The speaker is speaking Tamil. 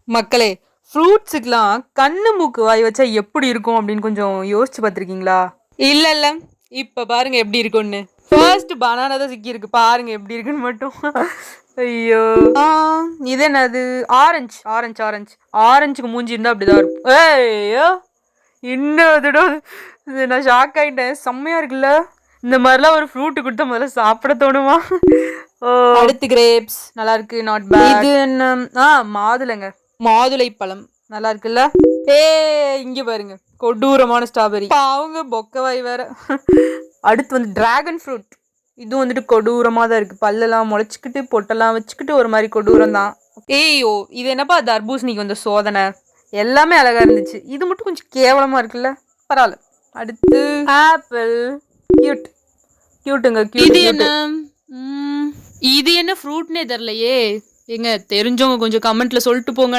மக்களே, ஃப்ரூட்ஸுக்குலாம் கண்ணு, மூக்கு, வாய் வச்சா எப்படி இருக்கும் அப்படின்னு கொஞ்சம் யோசிச்சு பார்த்துருக்கீங்களா? இல்ல. இப்ப பாருங்க எப்படி இருக்கும்னு. ஃபர்ஸ்ட் பனானா தான் சிக்கியிருக்கு. பாருங்க எப்படி இருக்குன்னு மட்டும். ஐயோ! இது என்னது? ஆரஞ்சு. ஆரஞ்சுக்கு மூஞ்சி இருந்தா அப்படிதான் இருக்கும். ஐயோ! இன்னும் தடவ இது நான் ஷாக் ஆயிட்டேன். செம்மையா இருக்குல்ல? இந்த மாதிரிலாம் ஒரு ஃப்ரூட் கொடுத்தா முதல்ல சாப்பிட தோணுமா? ஓ! அடுத்து கிரேப்ஸ். நல்லா இருக்கு. Not bad. இது என்ன? மாதுளைங்க. மாதுளை பழம். நல்லா இருக்குல்ல? இங்க பாருங்க. கொடூரமான ஸ்ட்ராபெரி. அவங்க பொக்கவாய் வேற. அடுத்து வந்து டிராகன் ஃப்ரூட். இது வந்துட்டு கொடூரமா தான் இருக்கு. பல்லெல்லாம் முளைச்சிக்கிட்டு பொட்டெல்லாம் வச்சுக்கிட்டு ஒரு மாதிரி கொடூரம் தான். இது என்னப்பா தர்பூசணிக்கு வந்த சோதனை. எல்லாமே அழகா இருந்துச்சு. இது மட்டும் கொஞ்சம் கேவலமா இருக்குல்ல? பரவாயில்ல. அடுத்து ஆப்பிள். கியூட்டுங்க. இது என்ன? இது என்ன ஃப்ரூட்னே தெரியலையே. ஏங்க தெரிஞ்சவங்க கொஞ்சம் கமெண்ட்ல சொல்லிட்டு போங்க.